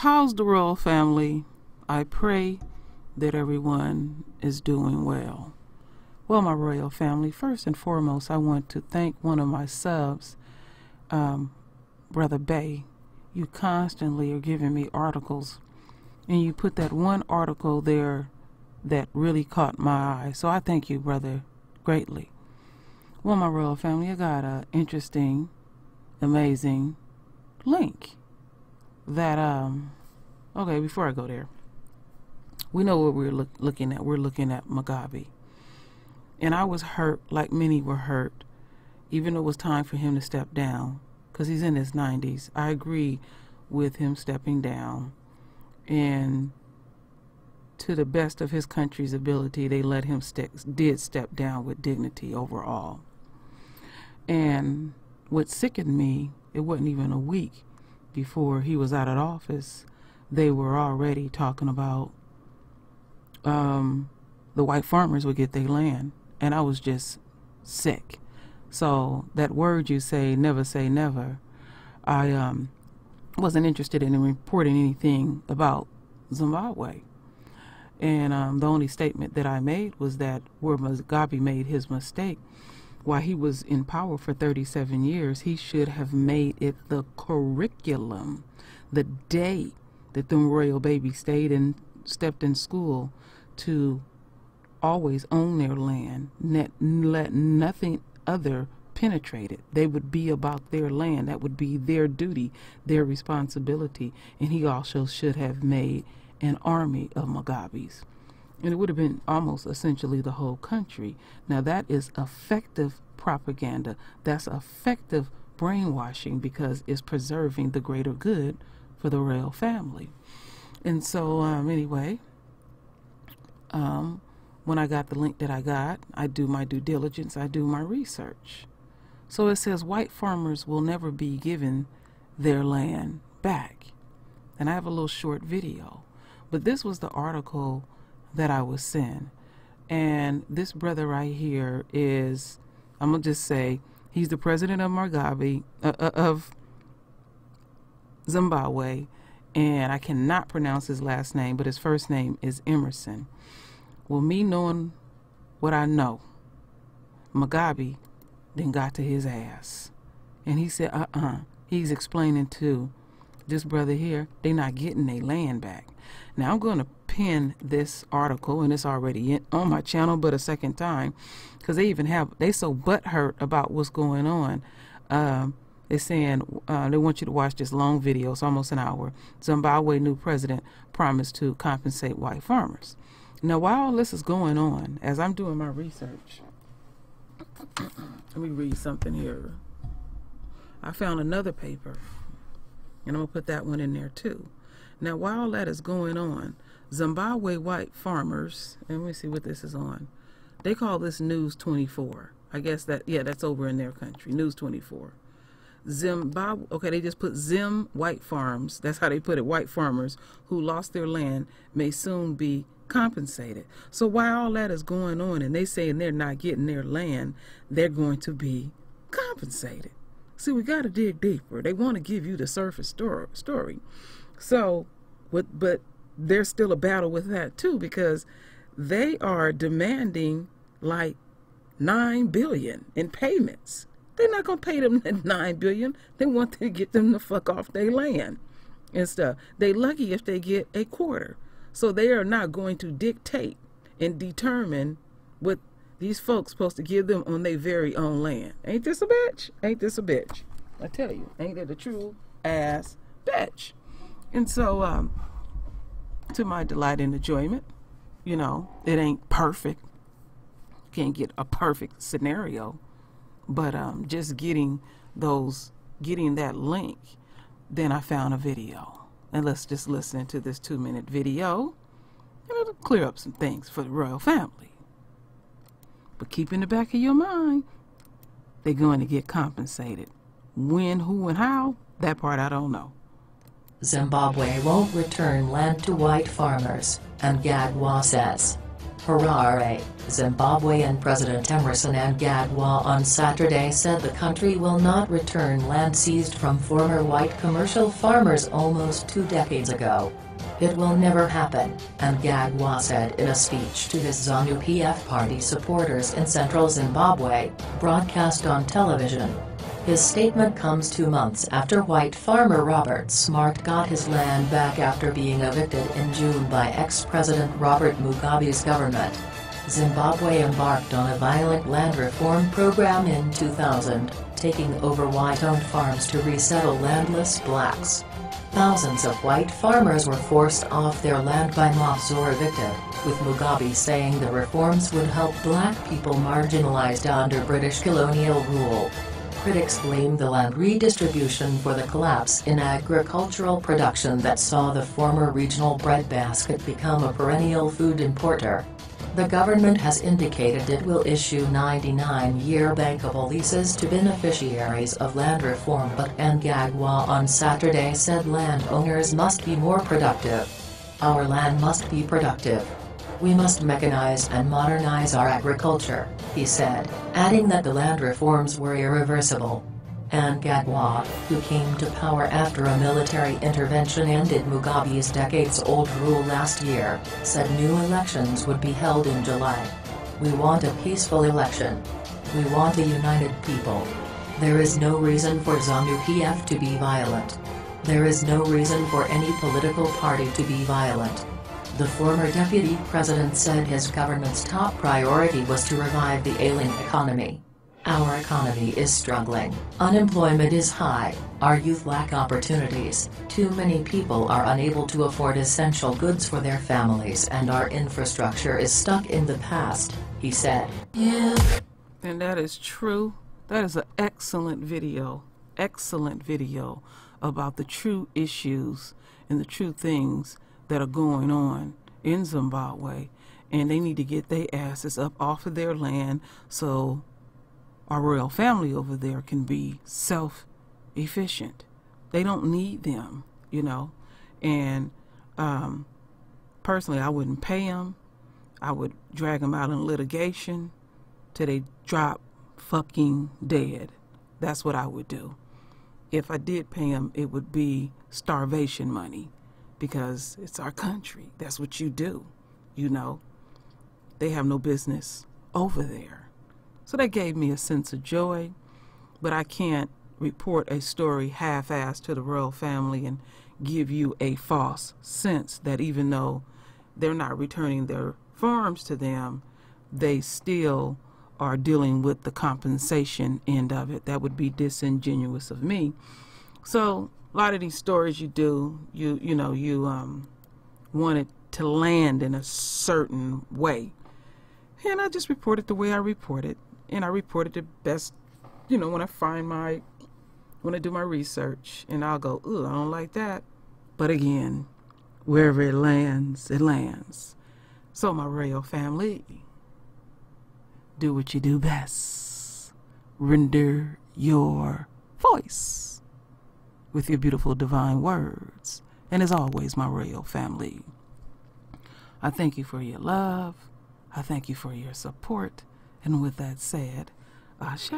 How's the royal family? I pray that everyone is doing well. Well, my royal family, first and foremost, I want to thank one of my subs, Brother Bay. You constantly are giving me articles, and you put that one article there that really caught my eye. So I thank you, brother, greatly. Well, my royal family, I got an interesting, amazing link that, okay, before I go there, we know what we're looking at. We're looking at Mugabe. And I was hurt, like many were hurt, even though it was time for him to step down, because he's in his 90s. I agree with him stepping down. And to the best of his country's ability, they let him did step down with dignity overall. And what sickened me, it wasn't even a week before he was out of office, they were already talking about the white farmers would get their land. And I was just sick. So that word you say never, I wasn't interested in reporting anything about Zimbabwe. And the only statement that I made was that where Mugabe made his mistake, while he was in power for 37 years, he should have made it the curriculum. The day that them royal babies stepped in school to always own their land, let nothing other penetrate it. They would be about their land. That would be their duty, their responsibility. And he also should have made an army of Mugabes. And it would have been almost essentially the whole country. Now that is effective propaganda. That's effective brainwashing, because it's preserving the greater good for the royal family. And so anyway, when I got the link that I got, I do my due diligence, I do my research. So it says white farmers will never be given their land back. And I have a little short video. But this was the article that I was sent. And this brother right here is, I'm going to just say, he's the president of Mugabe, of Zimbabwe. And I cannot pronounce his last name, but his first name is Emerson. Well, me knowing what I know, Mugabe then got to his ass. And he said, he's explaining to this brother here, they're not getting their land back. Now, I'm going to pin this article, and it's already on my channel, but a second time, because they so butthurt about what's going on. They're saying they want you to watch this long video. It's almost an hour. Zimbabwe new president promised to compensate white farmers. Now, while all this is going on, as I'm doing my research, let me read something here. I found another paper, and I'm going to put that one in there too. Now, while all that is going on, Zimbabwe white farmers, and let me see what this is on. They call this News 24. I guess that, yeah, that's over in their country, News 24. Zimbabwe, okay, they just put Zim white farms, that's how they put it, white farmers who lost their land may soon be compensated. So while all that is going on and they saying they're not getting their land, they're going to be compensated. See, we got to dig deeper. They want to give you the surface story. So, but there's still a battle with that too, because they are demanding like $9 billion in payments. They're not going to pay them that $9 billion. They want to get them the fuck off their land and stuff. They lucky if they get a quarter. So they are not going to dictate and determine what these folks supposed to give them on their very own land. Ain't this a bitch? Ain't this a bitch? I tell you, ain't that a true ass bitch? And so, to my delight and enjoyment, you know, it ain't perfect. Can't get a perfect scenario, but just getting that link, then I found a video. And let's just listen to this 2-minute video, and it'll clear up some things for the royal family. But keep in the back of your mind, they're going to get compensated. When, who, and how, that part I don't know. Zimbabwe won't return land to white farmers, and Gagwa says. Harare, Zimbabwean President Emerson Mnangagwa on Saturday said the country will not return land seized from former white commercial farmers almost 2 decades ago. It will never happen, Mnangagwa said in a speech to his ZANU-PF party supporters in central Zimbabwe, broadcast on television. His statement comes 2 months after white farmer Robert Smart got his land back after being evicted in June by ex-President Robert Mugabe's government. Zimbabwe embarked on a violent land reform program in 2000, taking over white-owned farms to resettle landless blacks. Thousands of white farmers were forced off their land by mobs or evicted, with Mugabe saying the reforms would help black people marginalized under British colonial rule. Critics blame the land redistribution for the collapse in agricultural production that saw the former regional breadbasket become a perennial food importer. The government has indicated it will issue 99-year bankable leases to beneficiaries of land reform, but Mnangagwa on Saturday said landowners must be more productive. Our land must be productive. We must mechanize and modernize our agriculture, he said, adding that the land reforms were irreversible. Mnangagwa, who came to power after a military intervention ended Mugabe's decades-old rule last year, said new elections would be held in July. We want a peaceful election. We want a united people. There is no reason for ZANU-PF to be violent. There is no reason for any political party to be violent. The former deputy president said his government's top priority was to revive the ailing economy. Our economy is struggling, unemployment is high, our youth lack opportunities, too many people are unable to afford essential goods for their families, and our infrastructure is stuck in the past, he said. And that is true. That is an excellent video about the true issues and the true things that are going on in Zimbabwe, and they need to get their asses up off of their land so our royal family over there can be self-efficient. They don't need them, you know. And personally, I wouldn't pay them. I would drag them out in litigation till they drop fucking dead. That's what I would do. If I did pay them, it would be starvation money, because it's our country. That's what you do, you know. They have no business over there. So that gave me a sense of joy, but I can't report a story half-assed to the royal family and give you a false sense that even though they're not returning their farms to them, they still are dealing with the compensation end of it. That would be disingenuous of me. So a lot of these stories you do, you want it to land in a certain way. And I just report it the way I report it. And I report it the best, when I do my research. And I'll go, ooh, I don't like that. But again, wherever it lands, it lands. So my royal family, do what you do best. Render your voice with your beautiful divine words. And as always, my royal family, I thank you for your love. I thank you for your support. And with that said, Ashe.